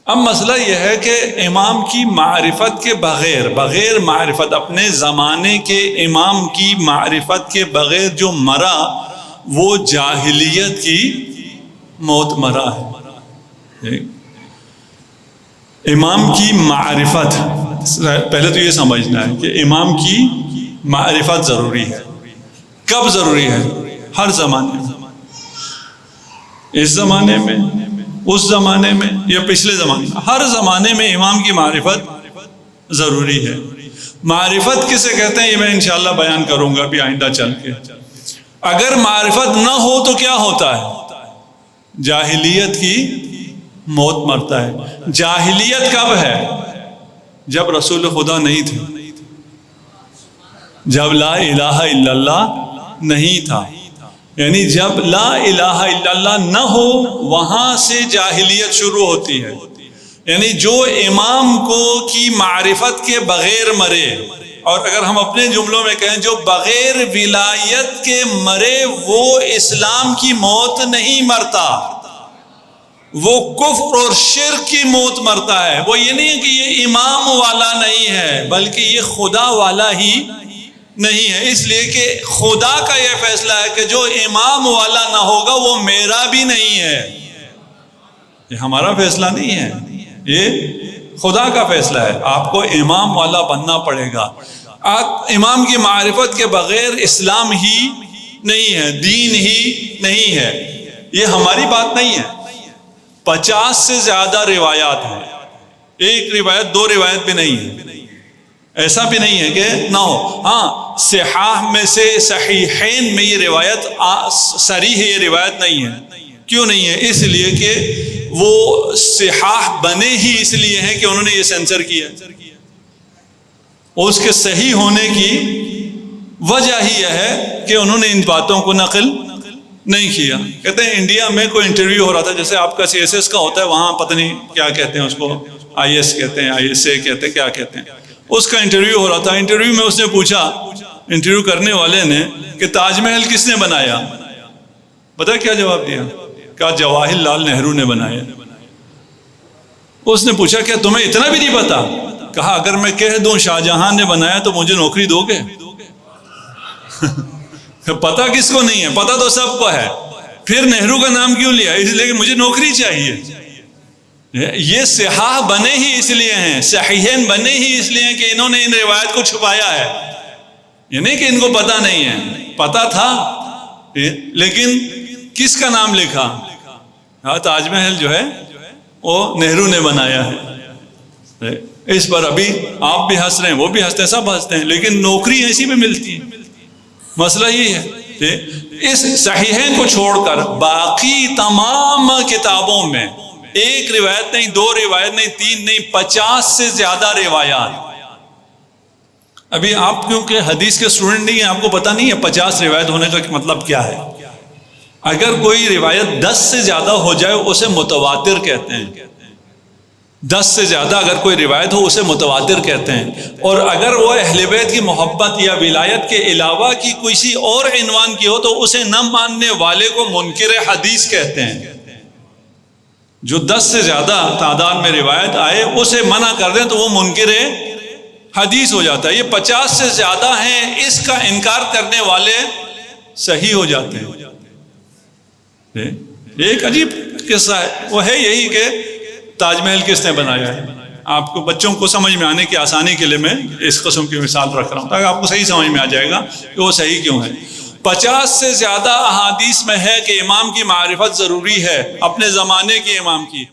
اب مسئلہ یہ ہے کہ امام کی معرفت کے بغیر معرفت، اپنے زمانے کے امام کی معرفت کے بغیر جو مرا وہ جاہلیت کی موت مرا ہے۔ امام کی معرفت، پہلے تو یہ سمجھنا ہے کہ امام کی معرفت ضروری ہے۔ کب ضروری ہے؟ ہر زمانے میں، اس زمانے میں، اس زمانے میں یا پچھلے زمانے میں، ہر زمانے میں امام کی معرفت ضروری ہے۔ معرفت کسے کہتے ہیں یہ میں انشاءاللہ بیان کروں گا بھی آئندہ چل کے۔ اگر معرفت نہ ہو تو کیا ہوتا ہے؟ جاہلیت کی موت مرتا ہے۔ جاہلیت کب ہے؟ جب رسول خدا نہیں تھے، جب لا الہ الا اللہ نہیں تھا، یعنی جب لا الہ الا اللہ نہ ہو وہاں سے جاہلیت شروع ہوتی ہے۔ یعنی جو امام کو کی معرفت کے بغیر مرے، اور اگر ہم اپنے جملوں میں کہیں جو بغیر ولایت کے مرے وہ اسلام کی موت نہیں مرتا، وہ کفر اور شرک کی موت مرتا ہے۔ وہ یہ نہیں ہے کہ یہ امام والا نہیں ہے بلکہ یہ خدا والا ہی نہیں ہے، اس لیے کہ خدا کا یہ فیصلہ ہے کہ جو امام والا نہ ہوگا وہ میرا بھی نہیں ہے۔ یہ ہمارا فیصلہ نہیں ہے، یہ خدا کا فیصلہ ہے۔ آپ کو امام والا بننا پڑے گا۔ امام کی معرفت کے بغیر اسلام ہی نہیں ہے، دین ہی نہیں ہے۔ یہ ہماری بات نہیں ہے۔ 50 سے زیادہ روایات ہیں، ایک روایت دو روایت بھی نہیں ہے، ایسا بھی نہیں ہے کہ نہ ہو۔ ہاں، صحاح میں سے صحیحین میں یہ روایت صریح ہے، یہ روایت نہیں ہے۔ کیوں نہیں ہے؟ اس لیے کہ وہ صحاح بنے ہی اس لیے ہیں کہ انہوں نے یہ سینسر کیا، اور اس کے صحیح ہونے کی وجہ ہی یہ ہے کہ انہوں نے ان باتوں کو نقل نہیں کیا۔ کہتے ہیں انڈیا میں کوئی انٹرویو ہو رہا تھا، جیسے آپ کا CSS کا ہوتا ہے، وہاں پتہ نہیں کیا کہتے ہیں اس کو، IS کہتے ہیں، ISA کہتے ہیں، کیا کہتے ہیں، اس کا انٹرویو ہو رہا تھا۔ انٹرویو میں اس نے پوچھا، انٹرویو کرنے والے نے، کہ تاج محل کس نے بنایا؟ پتہ کیا جواب دیا؟ کہا جواہر لال نہرو نے بنایا۔ اس نے پوچھا کیا تمہیں اتنا بھی نہیں پتا؟ کہا اگر میں کہہ دوں شاہ جہاں نے بنایا تو مجھے نوکری دو گے؟ پتہ کس کو نہیں ہے؟ پتہ تو سب کو ہے، پھر نہرو کا نام کیوں لیا؟ اس لیے کہ مجھے نوکری چاہیے۔ یہ صحاح بنے ہی اس لیے ہیں، صحیحین بنے ہی اس لیے ہیں کہ انہوں نے ان روایت کو چھپایا ہے۔ یہ نہیں کہ ان کو پتہ نہیں ہے، پتہ تھا، لیکن کس کا نام لکھا؟ تاج محل جو ہے وہ نہرو نے بنایا ہے۔ اس پر ابھی آپ بھی ہنس رہے ہیں، وہ بھی ہنستے ہیں، سب ہنستے ہیں، لیکن نوکری ایسی بھی ملتی ہے۔ مسئلہ یہ ہے، اس صحیحین کو چھوڑ کر باقی تمام کتابوں میں ایک روایت نہیں، دو روایت نہیں، تین نہیں، 50 سے زیادہ روایات۔ ابھی آپ کیونکہ حدیث کے اسٹوڈنٹ نہیں ہیں، آپ کو پتہ نہیں ہے 50 روایت ہونے کا مطلب کیا ہے۔ اگر کوئی روایت 10 سے زیادہ ہو جائے اسے متواتر کہتے ہیں۔ 10 سے زیادہ اگر کوئی روایت ہو اسے متواتر کہتے ہیں، اور اگر وہ اہل بیت کی محبت یا ولایت کے علاوہ کی کسی اور عنوان کی ہو تو اسے نہ ماننے والے کو منکر حدیث کہتے ہیں۔ جو 10 سے زیادہ تعداد میں روایت آئے اسے منع کر دیں تو وہ منکر حدیث ہو جاتا ہے۔ یہ 50 سے زیادہ ہیں، اس کا انکار کرنے والے صحیح ہو جاتے ہیں۔ ایک عجیب قصہ ہے، وہ ہے یہی کہ تاج محل کس نے بنایا ہے۔ آپ کو بچوں کو سمجھ میں آنے کی آسانی کے لیے میں اس قسم کی مثال رکھ رہا ہوں تاکہ آپ کو صحیح سمجھ میں آ جائے گا کہ وہ صحیح کیوں ہے۔ 50 سے زیادہ احادیث میں ہے کہ امام کی معرفت ضروری ہے، اپنے زمانے کے امام کی۔